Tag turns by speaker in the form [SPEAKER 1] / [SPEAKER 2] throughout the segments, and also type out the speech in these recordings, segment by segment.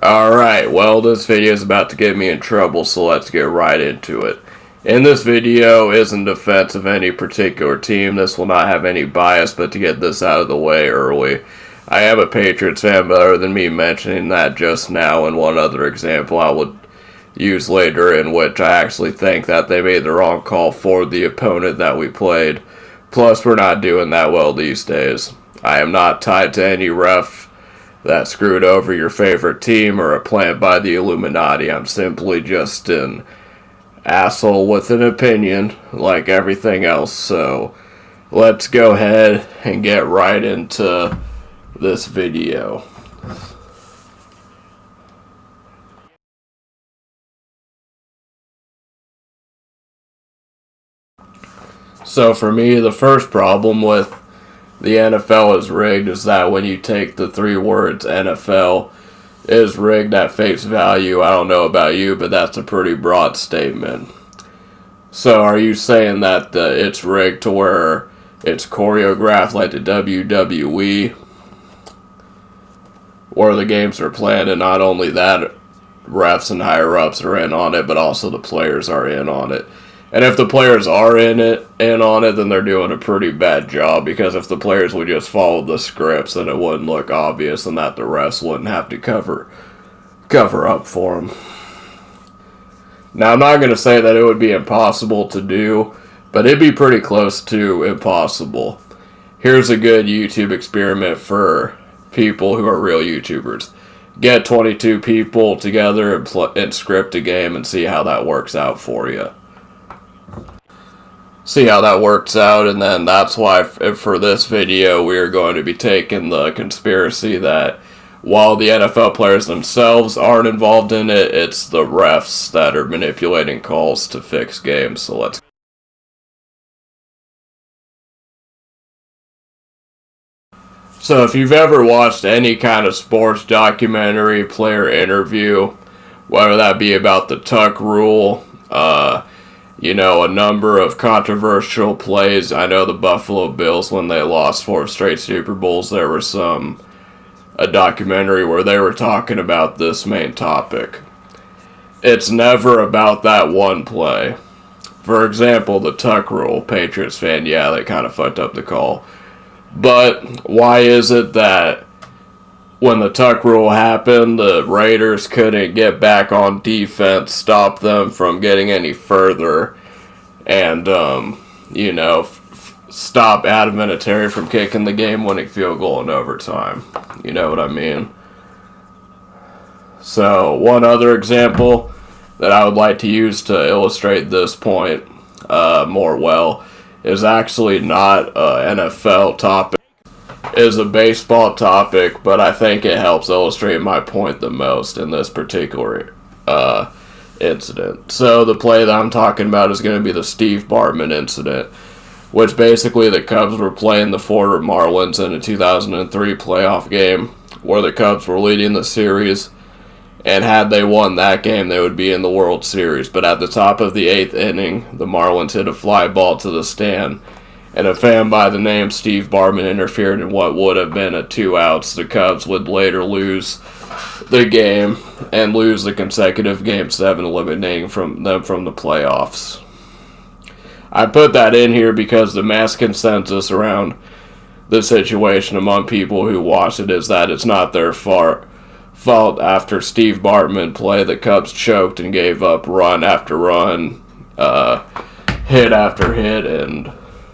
[SPEAKER 1] Alright, well this video is about to get me in trouble, so let's get right into it. In this video is in defense of any particular team. This will not have any bias, but to get this out of the way early, I am a Patriots fan, but other than me mentioning that just now and one other example I would use later in which I actually think that they made the wrong call for the opponent that we played. Plus, we're not doing that well these days. I am not tied to any ref that screwed over your favorite team or a plant by the Illuminati. I'm simply just an asshole with an opinion like everything else. So let's go ahead and get right into this video. So for me, the first problem with the NFL is rigged is that when you take the three words NFL is rigged at face value, I don't know about you, but that's a pretty broad statement. So are you saying that it's rigged to where it's choreographed like the WWE, where the games are planned, and not only that, refs and higher-ups are in on it, but also the players are in on it? And if the players are in on it, then they're doing a pretty bad job, because if the players would just follow the scripts, then it wouldn't look obvious, and that the refs wouldn't have to cover up for them. Now, I'm not going to say that it would be impossible to do, but it'd be pretty close to impossible. Here's a good YouTube experiment for people who are real YouTubers. Get 22 people together and script a game and see how that works out for you. See how that works out, and then that's why for this video we are going to be taking the conspiracy that while the NFL players themselves aren't involved in it, it's the refs that are manipulating calls to fix games. So let's. So if you've ever watched any kind of sports documentary, player interview, whether that be about the tuck rule, a number of controversial plays. I know the Buffalo Bills, when they lost 4 straight Super Bowls, there was a documentary where they were talking about this main topic. It's never about that one play. For example, the tuck rule. Patriots fan, yeah, they kind of fucked up the call. But why is it that when the tuck rule happened, the Raiders couldn't get back on defense, stop them from getting any further, and, stop Adam Vinatieri from kicking the game-winning field goal in overtime? You know what I mean? So, one other example that I would like to use to illustrate this point more well is actually not an NFL topic. Is a baseball topic, but I think it helps illustrate my point the most in this particular incident. So the play that I'm talking about is going to be the Steve Bartman incident, which basically the Cubs were playing the Florida Marlins in a 2003 playoff game where the Cubs were leading the series, and had they won that game, they would be in the World Series. But at the top of the 8th inning, the Marlins hit a fly ball to the stand, and a fan by the name Steve Bartman interfered in what would have been a 2 outs. The Cubs would later lose the game and lose the consecutive Game 7, eliminating them from the playoffs. I put that in here because the mass consensus around the situation among people who watched it is that it's not their fault. After Steve Bartman played, the Cubs choked and gave up run after run, hit after hit, and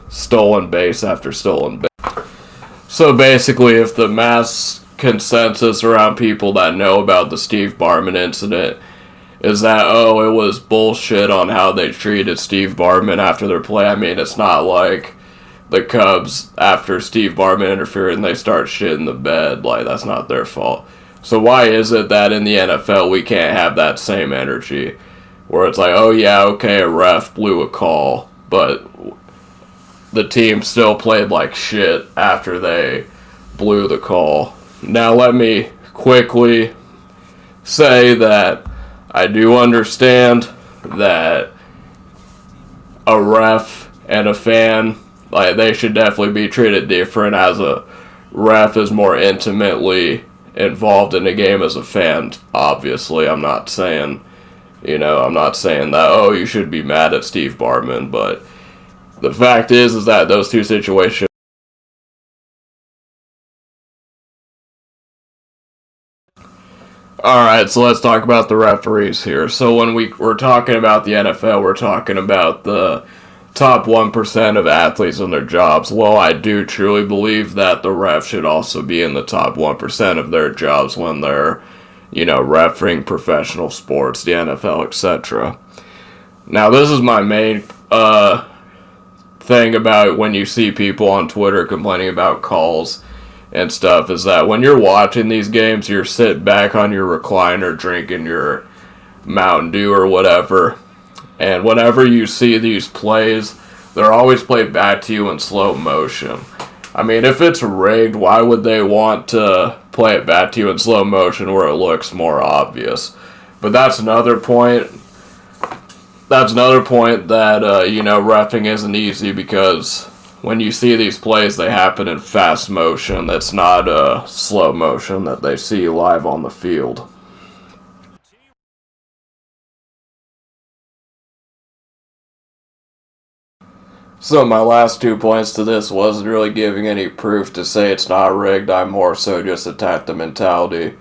[SPEAKER 1] stolen base after stolen base. So basically, if the mass consensus around people that know about the Steve Bartman incident is that, oh, it was bullshit on how they treated Steve Bartman after their play, I mean, it's not like the Cubs, after Steve Bartman interfered, and they start shitting the bed. Like, that's not their fault. So why is it that in the NFL we can't have that same energy, where it's like, oh yeah, okay, a ref blew a call, but the team still played like shit after they blew the call? Now let me quickly say that I do understand that a ref and a fan, like, they should definitely be treated different, as a ref is more intimately involved in the game as a fan. Obviously, I'm not saying that, oh, you should be mad at Steve Bartman, but the fact is that those two situations. Alright, so let's talk about the referees here. So when we're talking about the NFL, we're talking about the top 1% of athletes and their jobs. Well, I do truly believe that the refs should also be in the top 1% of their jobs when they're, refereeing professional sports, the NFL, etc. Now, this is my main thing about when you see people on Twitter complaining about calls and stuff, is that when you're watching these games, you're sitting back on your recliner drinking your Mountain Dew or whatever, and whenever you see these plays, they're always played back to you in slow motion. I mean, if it's rigged, why would they want to play it back to you in slow motion where it looks more obvious? But that's another point. That, reffing isn't easy, because when you see these plays, they happen in fast motion. That's not slow motion that they see live on the field. So my last 2 points to this wasn't really giving any proof to say it's not rigged. I more so just attacked the mentality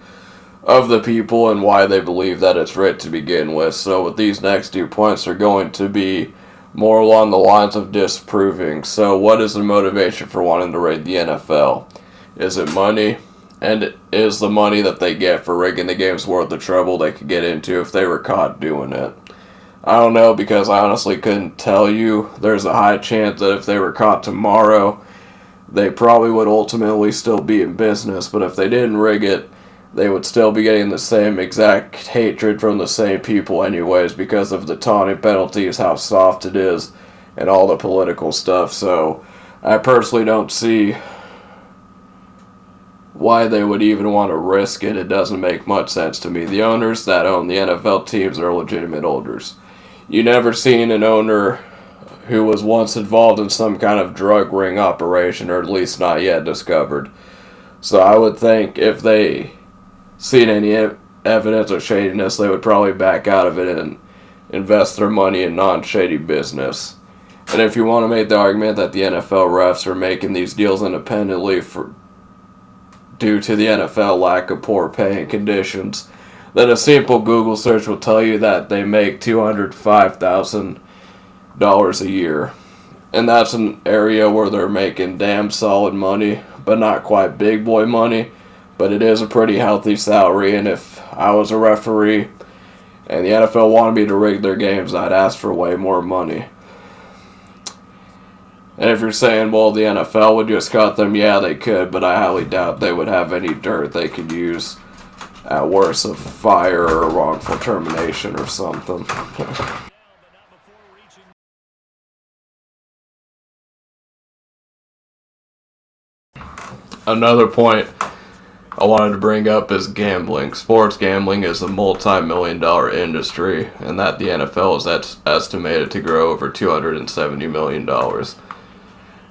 [SPEAKER 1] of the people and why they believe that it's rigged to begin with. So with these next 2 points are going to be more along the lines of disproving. So what is the motivation for wanting to rig the NFL? Is it money? And is the money that they get for rigging the games worth the trouble they could get into if they were caught doing it? I don't know, because I honestly couldn't tell you. There's a high chance that if they were caught tomorrow, they probably would ultimately still be in business. But if they didn't rig it, they would still be getting the same exact hatred from the same people anyways, because of the taunting penalties, how soft it is, and all the political stuff. So I personally don't see why they would even want to risk it. It doesn't make much sense to me. The owners that own the NFL teams are legitimate owners. You never seen an owner who was once involved in some kind of drug ring operation, or at least not yet discovered. So I would think if they seen any evidence of shadiness, they would probably back out of it and invest their money in non-shady business. And if you want to make the argument that the NFL refs are making these deals independently due to the NFL lack of poor pay and conditions, then a simple Google search will tell you that they make $205,000 a year. And that's an area where they're making damn solid money, but not quite big boy money. But it is a pretty healthy salary, and if I was a referee and the NFL wanted me to rig their games, I'd ask for way more money. And if you're saying, well, the NFL would just cut them, yeah, they could, but I highly doubt they would have any dirt they could use, at worst, of fire or wrongful termination or something. Another point I wanted to bring up is gambling. Sports gambling is a multi-million-dollar industry, and that the NFL is estimated to grow over $270 million.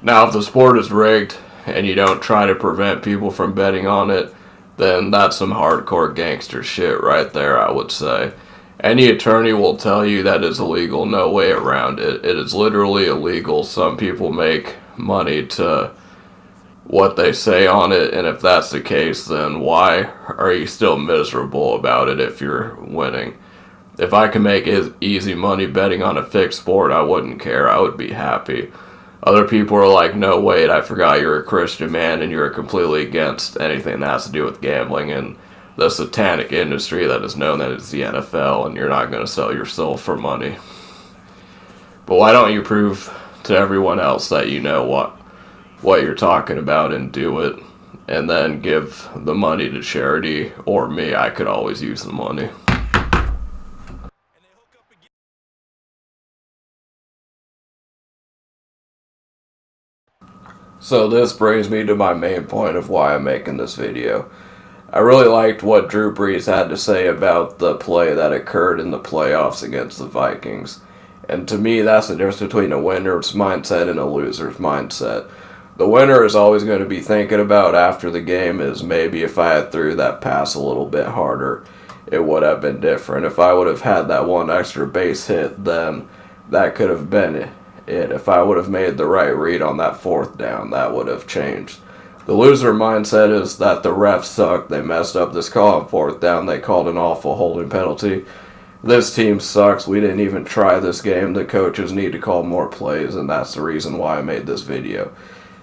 [SPEAKER 1] Now, if the sport is rigged and you don't try to prevent people from betting on it, then that's some hardcore gangster shit right there, I would say. Any attorney will tell you that is illegal, no way around it. It is literally illegal. Some people make money to what they say on it, and if that's the case, then why are you still miserable about it if you're winning? If I can make easy money betting on a fixed sport, I wouldn't care. I would be happy. Other people are like, no, wait, I forgot you're a Christian man and you're completely against anything that has to do with gambling and the satanic industry that is known as the NFL, and you're not going to sell your soul for money. But why don't you prove to everyone else that you know what you're talking about and do it, and then give the money to charity, or me? I could always use the money. So this brings me to my main point of why I'm making this video. I really liked what Drew Brees had to say about the play that occurred in the playoffs against the Vikings. And to me, that's the difference between a winner's mindset and a loser's mindset. The winner is always going to be thinking about after the game is maybe if I had threw that pass a little bit harder, it would have been different. If I would have had that one extra base hit, then that could have been it. If I would have made the right read on that fourth down, that would have changed. The loser mindset is that the refs suck. They messed up this call on fourth down. They called an awful holding penalty. This team sucks. We didn't even try this game. The coaches need to call more plays, and that's the reason why I made this video.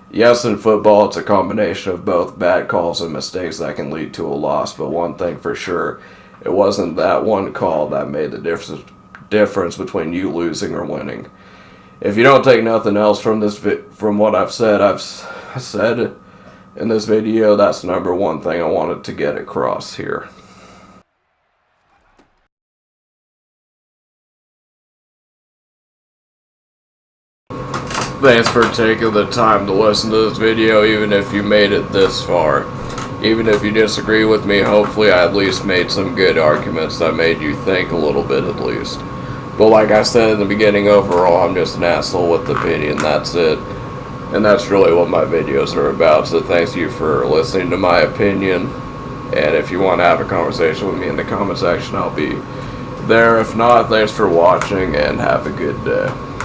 [SPEAKER 1] Yes, in football, it's a combination of both bad calls and mistakes that can lead to a loss, but one thing for sure, it wasn't that one call that made the difference between you losing or winning. If you don't take nothing else from what I've said in this video, that's the number one thing I wanted to get across here. Thanks for taking the time to listen to this video, even if you made it this far. Even if you disagree with me, hopefully I at least made some good arguments that made you think a little bit at least. But like I said in the beginning, overall, I'm just an asshole with opinion, that's it. And that's really what my videos are about, so thanks you for listening to my opinion. And if you want to have a conversation with me in the comment section, I'll be there. If not, thanks for watching, and have a good day.